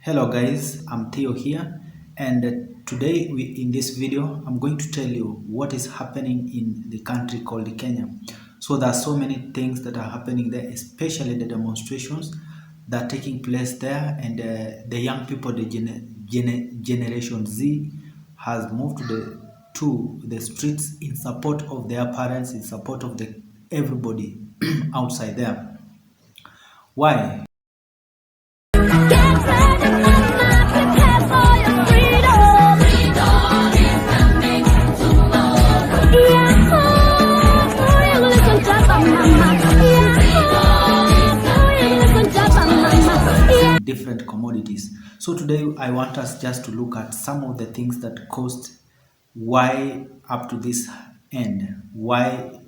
Hello guys, I'm Theo here, and today in this video I'm going to tell you what is happening in the country called Kenya. So there are so many things that are happening there, especially the demonstrations that are taking place there, and the young people, the Generation Z, has moved to the streets in support of their parents, in support of the everybody outside there. Why? Different commodities. So today I want us just to look at some of the things that caused why up to this end, why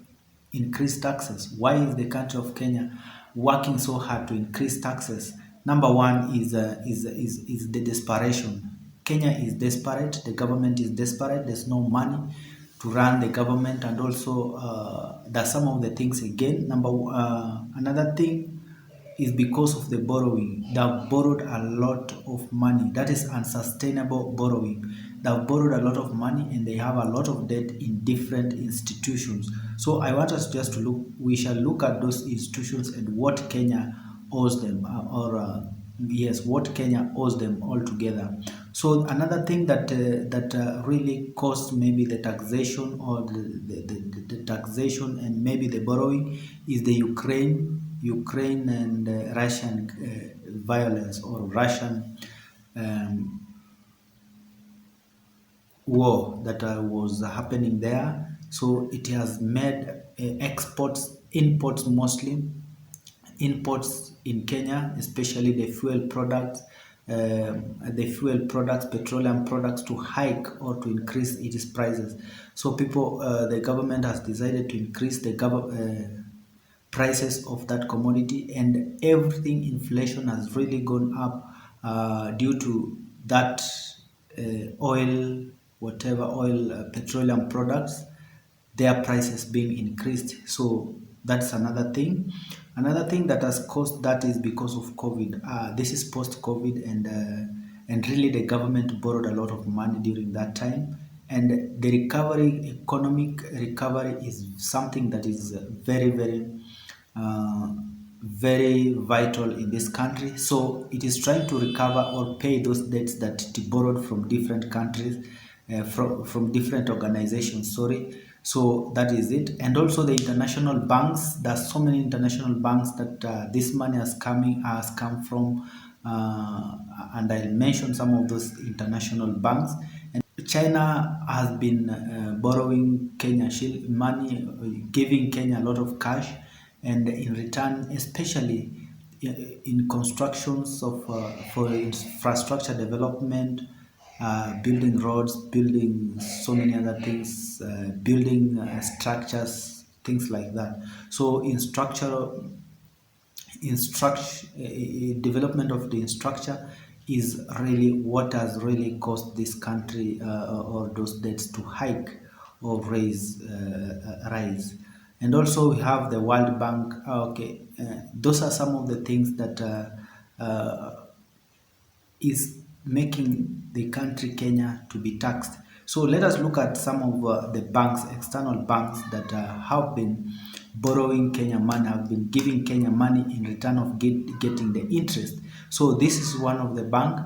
increase taxes, why is the country of Kenya working so hard to increase taxes. Number one is the desperation. Kenya is desperate, the government is desperate, there's no money to run the government, and also there's some of the things again. Another thing is because of the borrowing. They have borrowed a lot of money. That is unsustainable borrowing. They have borrowed a lot of money and they have a lot of debt in different institutions. So I want us just to look, we shall look at those institutions and what Kenya owes them, yes, what Kenya owes them altogether. So another thing that really caused maybe the taxation or the taxation and maybe the borrowing is the Ukraine and Russian violence, or Russian um, war that was happening there. So it has made imports mostly, imports in Kenya, especially the fuel products, petroleum products, to hike or to increase its prices. So the government has decided to increase the prices of that commodity, and everything, inflation has really gone up due to that oil, whatever oil, petroleum products, their prices being increased. So that's another thing. Another thing that has caused that is because of COVID. This is post-COVID, and really the government borrowed a lot of money during that time. And the economic recovery, is something that is uh, very vital in this country. So it is trying to recover or pay those debts that it borrowed from different countries, from different organizations. Sorry. So that is it. And also the international banks. There's so many international banks that this money has come from, and I'll mention some of those international banks. China has been borrowing Kenya money, giving Kenya a lot of cash, and in return, especially in constructions for infrastructure development, building roads, building so many other things, building structures, things like that. So development of the structure is really what has really caused this country, or those debts to hike or rise. And also we have the World Bank. Okay, those are some of the things that is making the country Kenya to be taxed. So let us look at some of the banks, external banks that have been borrowing Kenya money, have been giving Kenya money in return of getting the interest. So this is one of the bank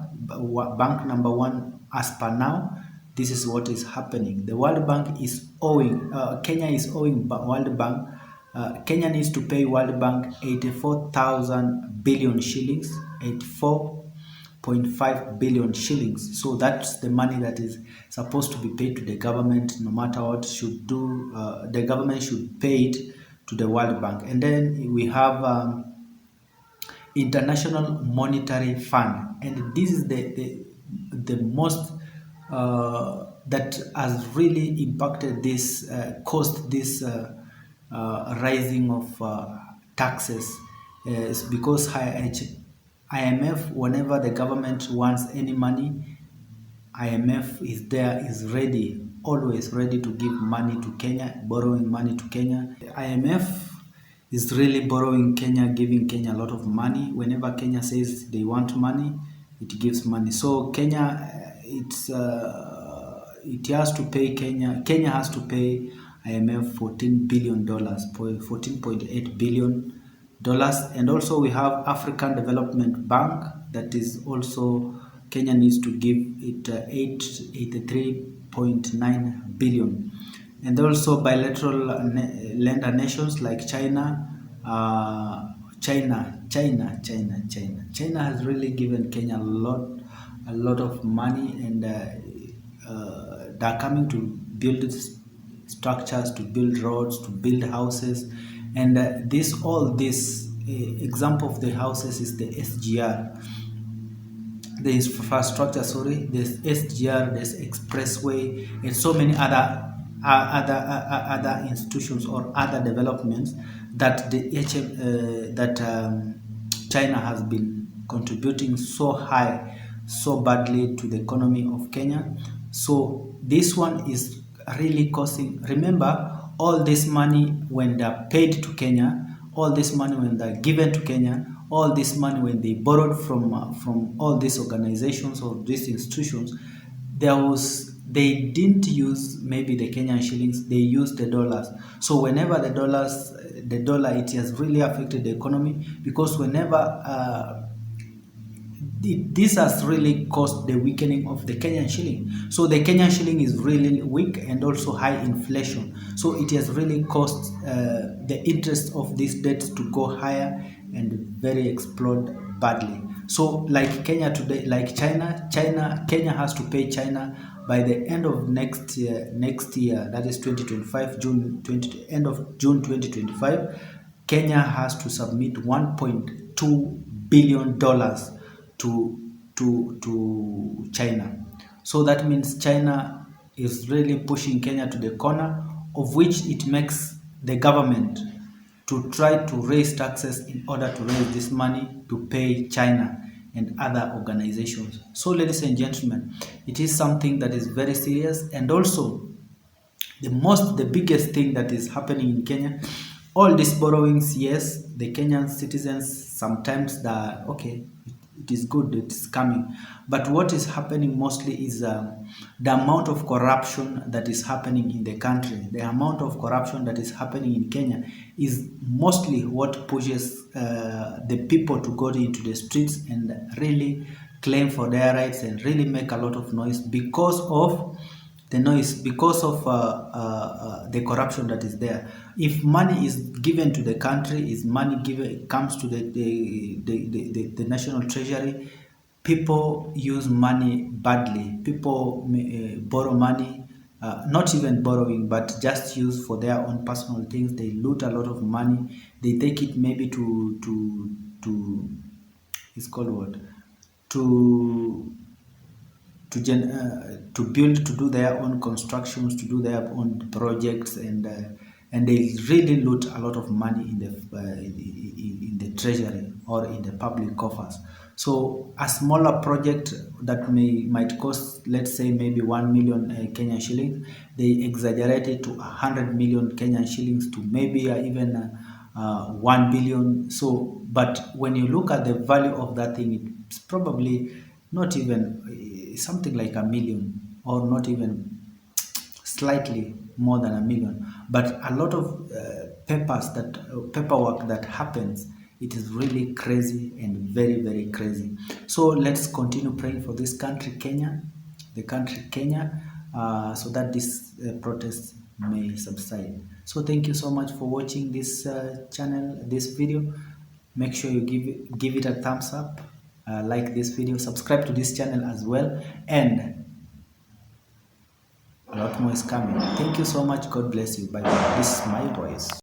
number one as per now. This is what is happening. The World Bank is owing, Kenya is owing World Bank. Kenya needs to pay World Bank 84,000 billion shillings, 84.5 billion shillings. So that's the money that is supposed to be paid to the government. No matter what should do, the government should pay it to the World Bank. And then we have International Monetary Fund, and this is the most that has really impacted this, caused this rising of taxes, is because IMF, whenever the government wants any money, IMF is ready, always ready to give money to Kenya, borrowing money to Kenya. IMF is really borrowing Kenya, giving Kenya a lot of money. Whenever Kenya says they want money, it gives money. So Kenya, it has to pay Kenya has to pay IMF $14 billion, 14.8 billion dollars. And also we have African Development Bank, that is also Kenya needs to give it 83.9 billion. And also bilateral lender nations like China. China has really given Kenya a lot of money, and they're coming to build structures, to build roads, to build houses. And all this example of the houses is the SGR, the infrastructure, sorry, there's SGR, there's expressway, and so many other institutions or other developments that China has been contributing so high, so badly to the economy of Kenya. So this one is really costing. Remember, all this money when they're paid to Kenya, all this money when they're given to Kenya, all this money when they borrowed from all these organizations or these institutions, they didn't use maybe the Kenyan shillings, they used the dollars. So whenever the dollar, it has really affected the economy, because whenever this has really caused the weakening of the Kenyan shilling. So the Kenyan shilling is really weak, and also high inflation. So it has really caused the interest of these debts to go higher and very explode badly. So like Kenya today, like Kenya has to pay China by the end of next year, that is 2025, end of June 2025. Kenya has to submit $1.2 billion to China. So that means China is really pushing Kenya to the corner, of which it makes the government to try to raise taxes in order to raise this money to pay China and other organizations. So ladies and gentlemen, it is something that is very serious. And also the biggest thing that is happening in Kenya, all these borrowings, yes, the Kenyan citizens sometimes okay, it is good, it's coming. But what is happening mostly is the amount of corruption that is happening in the country. The amount of corruption that is happening in Kenya is mostly what pushes the people to go into the streets and really claim for their rights and really make a lot of noise because of the corruption that is there. If money is given to the country, comes to the national treasury, people use money badly. People borrow money, not even borrowing, but just use for their own personal things. They loot a lot of money. They take it maybe to it's called what? To build, to do their own constructions, to do their own projects, and they really loot a lot of money in the treasury or in the public coffers. So a smaller project that might cost, let's say, maybe 1 million Kenyan shillings, they exaggerate it to 100 million Kenyan shillings, to maybe even 1 billion. So, but when you look at the value of that thing, it's probably not even something like a million, or not even slightly more than a million. But a lot of paperwork that happens, it is really crazy and very, very crazy. So let's continue praying for this country, Kenya, so that this protest may subside. So thank you so much for watching this channel, this video. Make sure you give it a thumbs up, like this video, subscribe to this channel as well, and a lot more is coming. Thank you so much. God bless you. Bye bye. This is my voice.